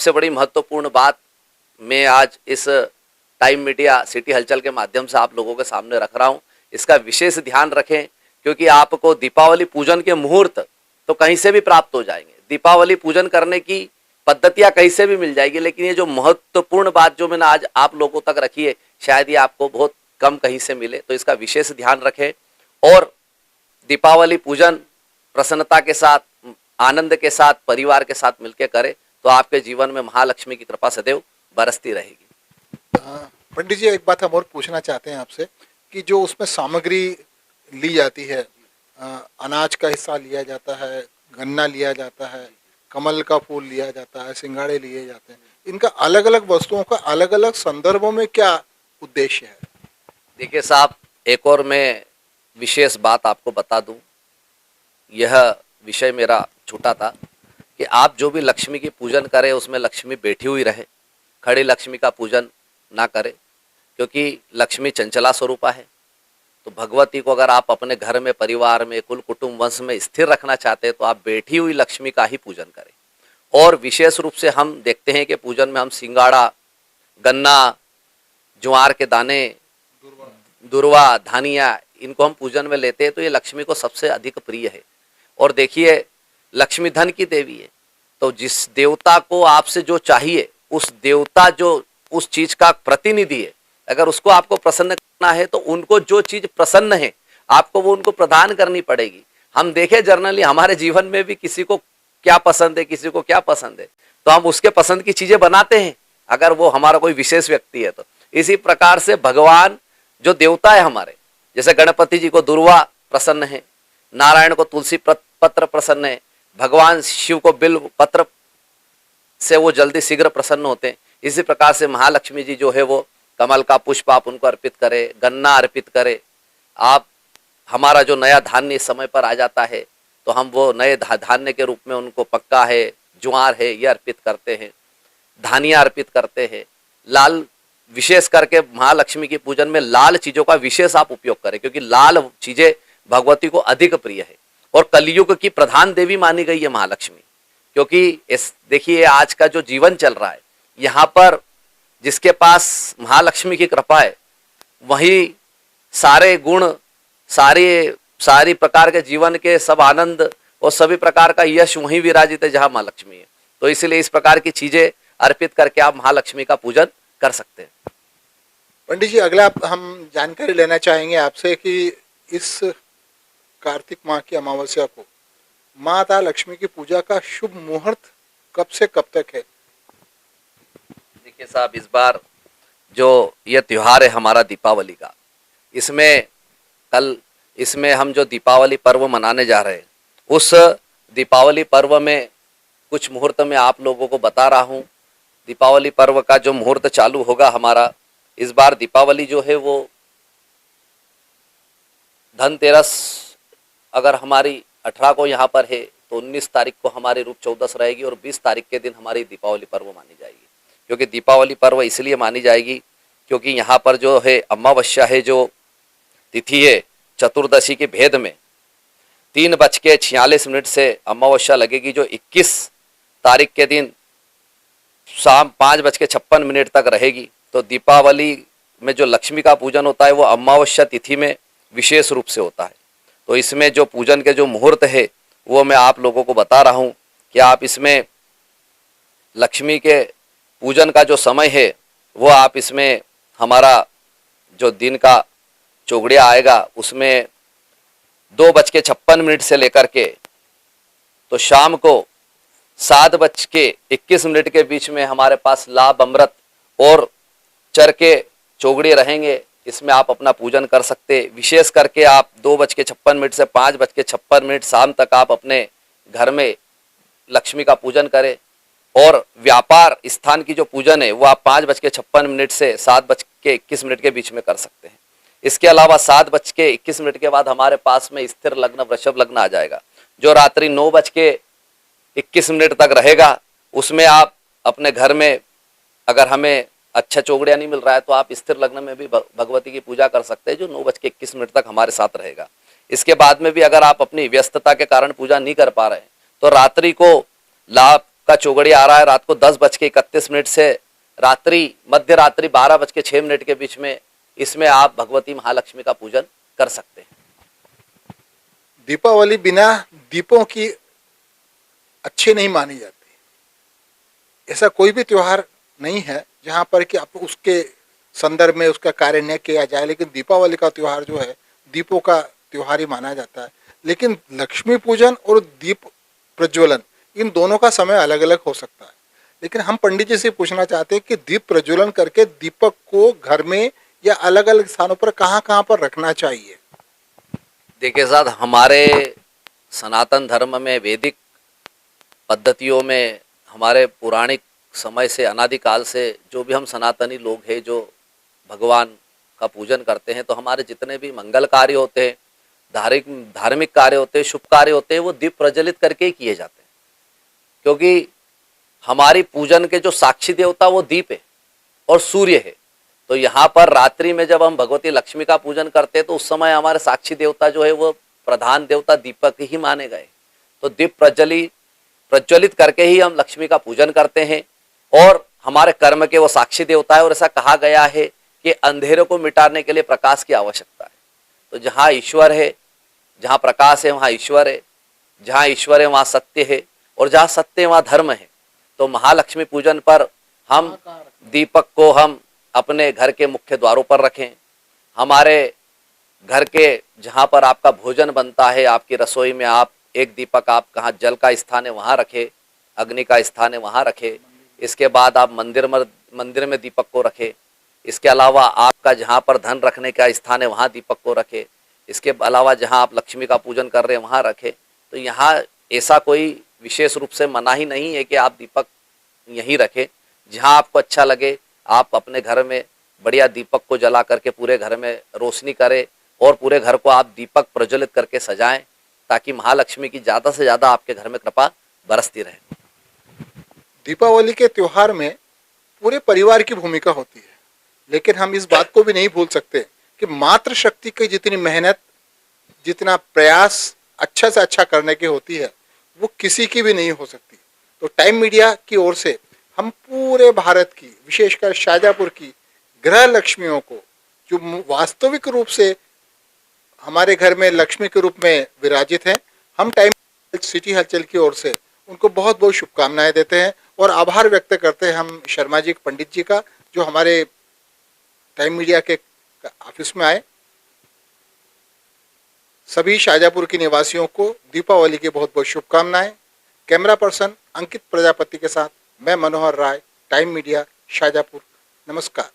सबसे बड़ी महत्वपूर्ण बात मैं आज इस टाइम मीडिया सिटी हलचल के माध्यम से आप लोगों के सामने रख रहा हूं। इसका विशेष ध्यान रखें, क्योंकि आपको दीपावली पूजन के मुहूर्त तो कहीं से भी प्राप्त हो जाएंगे, दीपावली पूजन करने की पद्धतियां कहीं से भी मिल जाएगी, लेकिन ये जो महत्वपूर्ण बात जो मैंने आज आप लोगों तक रखी है, शायद ये आपको बहुत कम कहीं से मिले। तो इसका विशेष ध्यान रखें और दीपावली पूजन प्रसन्नता के साथ, आनंद के साथ, परिवार के साथ मिलकर करें, तो आपके जीवन में महालक्ष्मी की कृपा सदैव बरसती रहेगी। पंडित जी, एक बात हम और पूछना चाहते हैं आपसे कि जो उसमें सामग्री ली जाती है, अनाज का हिस्सा लिया जाता है, गन्ना लिया जाता है, कमल का फूल लिया जाता है, सिंगाड़े लिए जाते हैं, इनका अलग अलग वस्तुओं का अलग अलग संदर्भों में क्या उद्देश्य है? देखिए साहब, एक और मैं विशेष बात आपको बता दूं, यह विषय मेरा छूटा था कि आप जो भी लक्ष्मी की पूजन करें उसमें लक्ष्मी बैठी हुई रहे, खड़ी लक्ष्मी का पूजन ना करें, क्योंकि लक्ष्मी चंचला स्वरूपा है। तो भगवती को अगर आप अपने घर में, परिवार में, कुल कुटुंब वंश में स्थिर रखना चाहते हैं तो आप बैठी हुई लक्ष्मी का ही पूजन करें। और विशेष रूप से हम देखते हैं कि पूजन में हम सिंगाड़ा, गन्ना, ज्वार के दाने, दुर्वा, धानिया, इनको हम पूजन में लेते हैं, तो ये लक्ष्मी को सबसे अधिक प्रिय है। और देखिए, लक्ष्मी धन की देवी है, तो जिस देवता को आपसे जो चाहिए, उस देवता जो उस चीज का प्रतिनिधि है, अगर उसको आपको प्रसन्न करना है तो उनको जो चीज प्रसन्न है आपको वो उनको प्रदान करनी पड़ेगी। हम देखें जनरली हमारे जीवन में भी किसी को क्या पसंद है, किसी को क्या पसंद है, तो हम उसके पसंद की चीजें बनाते हैं, अगर वो हमारा कोई विशेष व्यक्ति है तो। इसी प्रकार से भगवान जो देवता है हमारे, जैसे गणपति जी को दुर्वा प्रसन्न है, नारायण को तुलसी पत्र प्रसन्न है, भगवान शिव को बिल्व पत्र से वो जल्दी शीघ्र प्रसन्न होते हैं। इसी प्रकार से महालक्ष्मी जी जो है वो कमल का पुष्प आप उनको अर्पित करें, गन्ना अर्पित करें। आप हमारा जो नया धान्य समय पर आ जाता है तो हम वो नए धान्य के रूप में उनको पक्का है, ज्वार है, ये अर्पित करते हैं, धानिया अर्पित करते हैं। लाल, विशेष करके महालक्ष्मी की पूजन में लाल चीजों का विशेष आप उपयोग करें, क्योंकि लाल चीजें भगवती को अधिक प्रिय है और कलयुग की प्रधान देवी मानी गई है महालक्ष्मी। क्योंकि इस देखिए, आज का जो जीवन चल रहा है, यहाँ पर जिसके पास महालक्ष्मी की कृपा है वही सारे गुण, सारी प्रकार के जीवन के सब आनंद और सभी प्रकार का यश वहीं विराजित है जहां महालक्ष्मी है। तो इसलिए इस प्रकार की चीजें अर्पित करके आप महालक्ष्मी का पूजन कर सकते हैं। पंडित जी, अगला हम जानकारी लेना चाहेंगे आपसे कि इस कार्तिक माह की अमावस्या को माता लक्ष्मी की पूजा का शुभ मुहूर्त कब से कब तक है? देखिए साहब, इस बार जो ये त्योहार है हमारा दीपावली का, इसमें हम जो दीपावली पर्व मनाने जा रहे हैं, उस दीपावली पर्व में कुछ मुहूर्त में आप लोगों को बता रहा हूँ। दीपावली पर्व का जो मुहूर्त चालू होगा हमारा, इस बार दीपावली जो है वो धनतेरस अगर हमारी 18 को यहाँ पर है तो 19 तारीख को हमारी रूप चौदस रहेगी और 20 तारीख के दिन हमारी दीपावली पर्व मानी जाएगी। क्योंकि दीपावली पर्व इसलिए मानी जाएगी क्योंकि यहाँ पर जो है अमावस्या है, जो तिथि है चतुर्दशी के भेद में 3:46 से अमावस्या लगेगी, जो 21 तारीख के दिन शाम 5:56 तक रहेगी। तो दीपावली में जो लक्ष्मी का पूजन होता है वो अमावस्या तिथि में विशेष रूप से होता है। तो इसमें जो पूजन के जो मुहूर्त है वो मैं आप लोगों को बता रहा हूँ कि आप इसमें लक्ष्मी के पूजन का जो समय है वो आप इसमें हमारा जो दिन का चौगड़िया आएगा उसमें 2:56 से लेकर के तो शाम को 7:21 के बीच में हमारे पास लाभ, अमृत और चर के चौगड़िए रहेंगे। इसमें आप अपना पूजन कर सकते। विशेष करके आप 2:56 से 5:56 शाम तक आप अपने घर में लक्ष्मी का पूजन करें। और व्यापार स्थान की जो पूजन है वो आप 5:56 से 7:21 के बीच में कर सकते हैं। इसके अलावा 7:21 के बाद हमारे पास में स्थिर लग्न, वृषभ लग्न आ जाएगा, जो रात्रि 9:21 तक रहेगा। उसमें आप अपने घर में, अगर हमें अच्छा चौगड़िया नहीं मिल रहा है तो आप स्थिर लग्न में भी भगवती की पूजा कर सकते हैं, जो 9:21 तक हमारे साथ रहेगा। इसके बाद में भी अगर आप अपनी व्यस्तता के कारण पूजा नहीं कर पा रहे हैं तो रात्रि को लाभ का चौगड़ी आ रहा है रात को 10:31 से मध्य रात्रि 12:06 के बीच में, इसमें आप भगवती महालक्ष्मी का पूजन कर सकते हैं। दीपावली बिना दीपों की अच्छी नहीं मानी जाती। ऐसा कोई भी त्योहार नहीं है जहाँ पर कि आप उसके संदर्भ में उसका कार्य न किया जाए, लेकिन दीपावली का त्योहार जो है दीपों का त्योहार ही माना जाता है। लेकिन लक्ष्मी पूजन और दीप प्रज्वलन इन दोनों का समय अलग अलग हो सकता है। लेकिन हम पंडित जी से पूछना चाहते हैं कि दीप प्रज्वलन करके दीपक को घर में या अलग अलग स्थानों पर कहाँ पर रखना चाहिए? देखिए साहब, हमारे सनातन धर्म में, वैदिक पद्धतियों में, हमारे पौराणिक समय से, अनादिकाल से जो भी हम सनातनी लोग हैं जो भगवान का पूजन करते हैं, तो हमारे जितने भी मंगल कार्य होते हैं, धार्मिक कार्य होते हैं, शुभ कार्य होते हैं, वो दीप प्रज्वलित करके ही किए जाते हैं। क्योंकि हमारी पूजन के जो साक्षी देवता वो दीप है और सूर्य है। तो यहाँ पर रात्रि में जब हम भगवती लक्ष्मी का पूजन करते हैं तो उस समय हमारे साक्षी देवता जो है वो प्रधान देवता दीपक ही माने गए। तो दीप प्रज्वलित करके ही हम लक्ष्मी का पूजन करते हैं और हमारे कर्म के वो साक्षी देवता है। और ऐसा कहा गया है कि अंधेरे को मिटाने के लिए प्रकाश की आवश्यकता है। तो जहाँ ईश्वर है, जहाँ प्रकाश है वहाँ ईश्वर है, जहाँ ईश्वर है वहाँ सत्य है, और जहाँ सत्य है वहाँ धर्म है। तो महालक्ष्मी पूजन पर हम दीपक को हम अपने घर के मुख्य द्वारों पर रखें। हमारे घर के जहाँ पर आपका भोजन बनता है, आपकी रसोई में आप एक दीपक, आप कहाँ जल का स्थान है वहाँ रखें, अग्नि का स्थान है वहाँ रखें। इसके बाद आप मंदिर में दीपक को रखें। इसके अलावा आपका जहाँ पर धन रखने का स्थान है वहाँ दीपक को रखें। इसके अलावा जहाँ आप लक्ष्मी का पूजन कर रहे हैं वहाँ रखें। तो यहाँ ऐसा कोई विशेष रूप से मना ही नहीं है कि आप दीपक यहीं रखें। जहाँ आपको अच्छा लगे आप अपने घर में बढ़िया दीपक को जला करके पूरे घर में रोशनी करें और पूरे घर को आप दीपक प्रज्वलित करके सजाएं, ताकि महालक्ष्मी की ज़्यादा से ज़्यादा आपके घर में कृपा बरसती रहे। दीपावली के त्योहार में पूरे परिवार की भूमिका होती है, लेकिन हम इस बात को भी नहीं भूल सकते कि मातृशक्ति की जितनी मेहनत, जितना प्रयास अच्छा से अच्छा करने की होती है वो किसी की भी नहीं हो सकती। तो टाइम मीडिया की ओर से हम पूरे भारत की, विशेषकर शाजापुर की गृह लक्ष्मियों को, जो वास्तविक रूप से हमारे घर में लक्ष्मी के रूप में विराजित हैं, हम टाइम सिटी हलचल की ओर से उनको बहुत बहुत शुभकामनाएं देते हैं और आभार व्यक्त करते हैं हम शर्मा जी, पंडित जी का, जो हमारे टाइम मीडिया के ऑफिस में आए। सभी शाजापुर के निवासियों को दीपावली की बहुत बहुत शुभकामनाएं। कैमरा पर्सन अंकित प्रजापति के साथ मैं मनोहर राय, टाइम मीडिया, शाजापुर। नमस्कार।